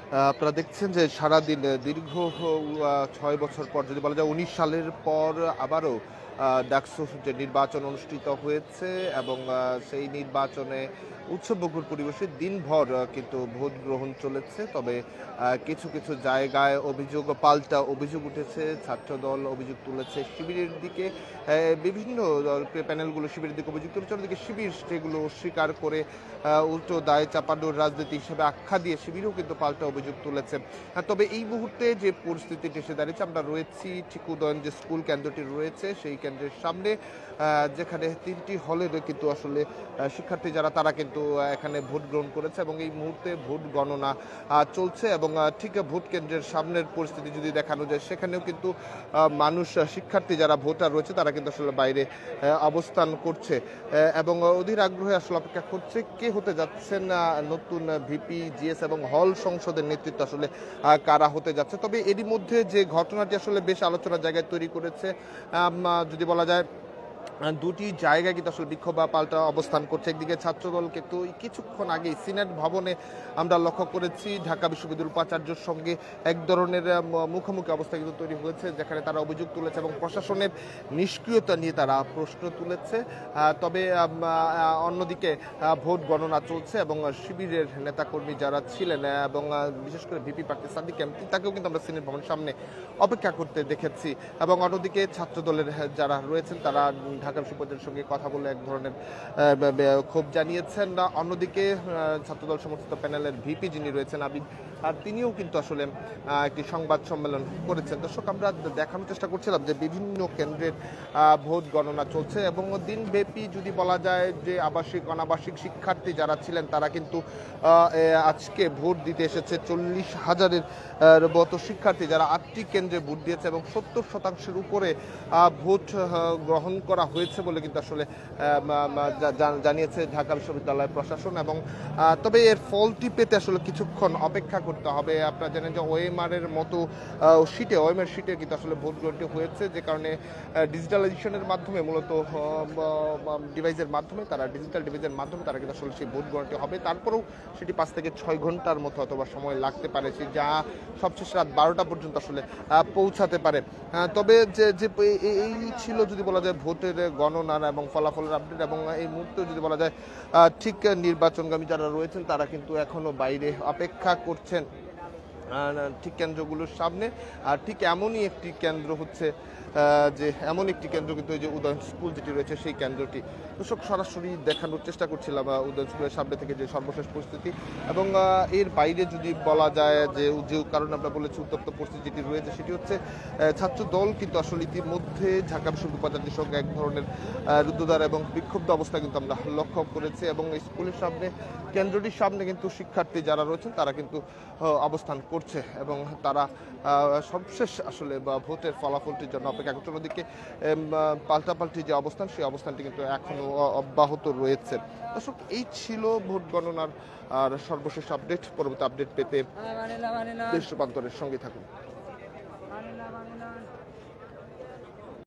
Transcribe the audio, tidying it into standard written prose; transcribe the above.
আপনারা দেখছেন যে সারাদিন দীর্ঘ ৬ বছর পর যদি বলা যায় ১৯ সালের পর আবারও ডাকসু যে নির্বাচন অনুষ্ঠিত হয়েছে এবং সেই নির্বাচনে উৎসবমুখর পরিবেশে দিনভর কিন্তু ভোট গ্রহণ চলেছে। তবে কিছু কিছু জায়গায় অভিযোগ পাল্টা অভিযোগ উঠেছে, ছাত্রদল অভিযোগ তুলেছে শিবিরের দিকে। বিভিন্ন প্যানেলগুলো শিবিরের দিকে অভিযোগ তুলেছে, অন্যদিকে শিবির সেগুলো অস্বীকার করে উল্টো দায় চাপানোর রাজনীতি হিসেবে আখ্যা দিয়ে শিবিরও কিন্তু পাল্টা অভিযোগ তুলেছে। তবে এই মুহূর্তে যে পরিস্থিতিটি এসে দাঁড়িয়েছে, আমরা রয়েছি ঠিক উদয়ন যে স্কুল কেন্দ্রটি রয়েছে সেই কেন্দ্রের সামনে, যেখানে ৩টি হলের কিন্তু আসলে শিক্ষার্থী যারা তারা কিন্তু এখানে ভোট গ্রহণ করেছে এবং এই মুহূর্তে ভোট গণনা চলছে। এবং ঠিক ভোট কেন্দ্রের সামনের পরিস্থিতি যদি দেখানো যায়, সেখানেও কিন্তু মানুষ শিক্ষার্থী যারা ভোটার রয়েছে তারা কিন্তু আসলে বাইরে অবস্থান করছে এবং অধীর আগ্রহে আসলে অপেক্ষা করছে কে হতে যাচ্ছেন নতুন ভিপি, জিএস এবং হল সংসদের নেতৃত্ব আসলে কারা হতে যাচ্ছে। তবে এরই মধ্যে যে ঘটনাটি আসলে বেশ আলোচনার জায়গায় তৈরি করেছে, যদি বলা যায় দুটি জায়গায় কিন্তু আসলে বিক্ষোভ বা পাল্টা অবস্থান করছে। একদিকে ছাত্রদল কিন্তু কিছুক্ষণ আগেই সিনেট ভবনে আমরা লক্ষ্য করেছি ঢাকা বিশ্ববিদ্যালয়ের উপাচার্যের সঙ্গে এক ধরনের মুখোমুখি অবস্থা কিন্তু তৈরি হয়েছে, যেখানে তারা অভিযোগ তুলেছে এবং প্রশাসনের নিষ্ক্রিয়তা নিয়ে তারা প্রশ্ন তুলেছে। তবে অন্যদিকে ভোট গণনা চলছে এবং শিবিরের নেতাকর্মী যারা ছিলেন এবং বিশেষ করে ভিপি প্রার্থী সাদিক এমপি, তাকেও কিন্তু আমরা সিনেট ভবনের সামনে অপেক্ষা করতে দেখেছি। এবং অন্যদিকে ছাত্রদলের যারা রয়েছেন তারা ঢাকা বিশ্ববিদ্যালয়ের সঙ্গে কথা বলে এক ধরনের ক্ষোভ জানিয়েছেন। অন্যদিকে ছাত্রদল সমর্থিত প্যানেলের ভিপি যিনি রয়েছেন আবিদ, আর তিনিও কিন্তু আসলে একটি সংবাদ সম্মেলন করেছেন। দর্শক, আমরা দেখানোর চেষ্টা করছিলাম যে বিভিন্ন কেন্দ্রের ভোট গণনা চলছে এবং দিনব্যাপী যদি বলা যায় যে আবাসিক অনাবাসিক শিক্ষার্থী যারা ছিলেন তারা কিন্তু আজকে ভোট দিতে এসেছে ৪০,০০০-এর মতো শিক্ষার্থী যারা ৮টি কেন্দ্রে ভোট দিয়েছে এবং ৭০% উপরে ভোট গ্রহণ করা হয়েছে বলে কিন্তু আসলে জানিয়েছে ঢাকা বিশ্ববিদ্যালয় প্রশাসন। এবং তবে এর ফলটি পেতে আসলে কিছুক্ষণ অপেক্ষা করতে হবে। আপনারা জানেন যে ওএমআর এর মতো ওএমআর শিটে কিন্তু আসলে ভোট গ্রহণটি হয়েছে, যে কারণে ডিজিটালাইজেশনের মাধ্যমে মূলত ডিভাইসের মাধ্যমে তারা ডিজিটাল ডিভাইসের মাধ্যমে তারা কিন্তু আসলে সেই ভোট গ্রহণটি হবে। তারপরেও সেটি ৫ থেকে ৬ ঘন্টার মতো অথবা সময় লাগতে পারে, যা সবশেষ রাত ১২টা পর্যন্ত আসলে পৌঁছাতে পারে। তবে যে এই ছিল যদি বলা যায় ভোটের গণনা এবং ফলাফলের আপডেট। এবং এই মুহূর্তে যদি বলা যায় ঠিক নির্বাচনগামী যারা রয়েছেন তারা কিন্তু এখনো বাইরে অপেক্ষা করছেন ঠিক কেন্দ্রগুলোর সামনে। আর ঠিক এমনই একটি কেন্দ্র হচ্ছে যে এমন একটি কেন্দ্র কিন্তু এই যে উদয়ন স্কুল যেটি রয়েছে সেই কেন্দ্রটি। দর্শক, সরাসরি দেখানোর চেষ্টা করছিলাম উদয়ন স্কুলের সামনে থেকে যে সর্বশেষ পরিস্থিতি। এবং এর বাইরে যদি বলা যায় যে কারণে আমরা বলেছি উত্তপ্ত পরিস্থিতি যেটি রয়েছে সেটি হচ্ছে ছাত্র দল কিন্তু আসলে ইতিমধ্যে ঢাকা বিশ্ববিদ্যালয় উপাচার্যের সঙ্গে এক ধরনের রুদ্ধদ্বার এবং বিক্ষুব্ধ অবস্থা কিন্তু আমরা লক্ষ্য করেছি। এবং এই স্কুলের সামনে কেন্দ্রটির সামনে কিন্তু শিক্ষার্থী যারা রয়েছেন তারা কিন্তু অবস্থান করছে এবং তারা সবশেষ আসলে ভোটের ফলাফলটির জন্য অপেক্ষা করছে। অন্যদিকে পাল্টাপাল্টি যে অবস্থান সেই অবস্থানটি কিন্তু এখনো অব্যাহত রয়েছে। দর্শক, এই ছিল ভোট গণনার আর সর্বশেষ আপডেট। পরবর্তী আপডেট পেতে দেশ রূপান্তরের সঙ্গে থাকুন।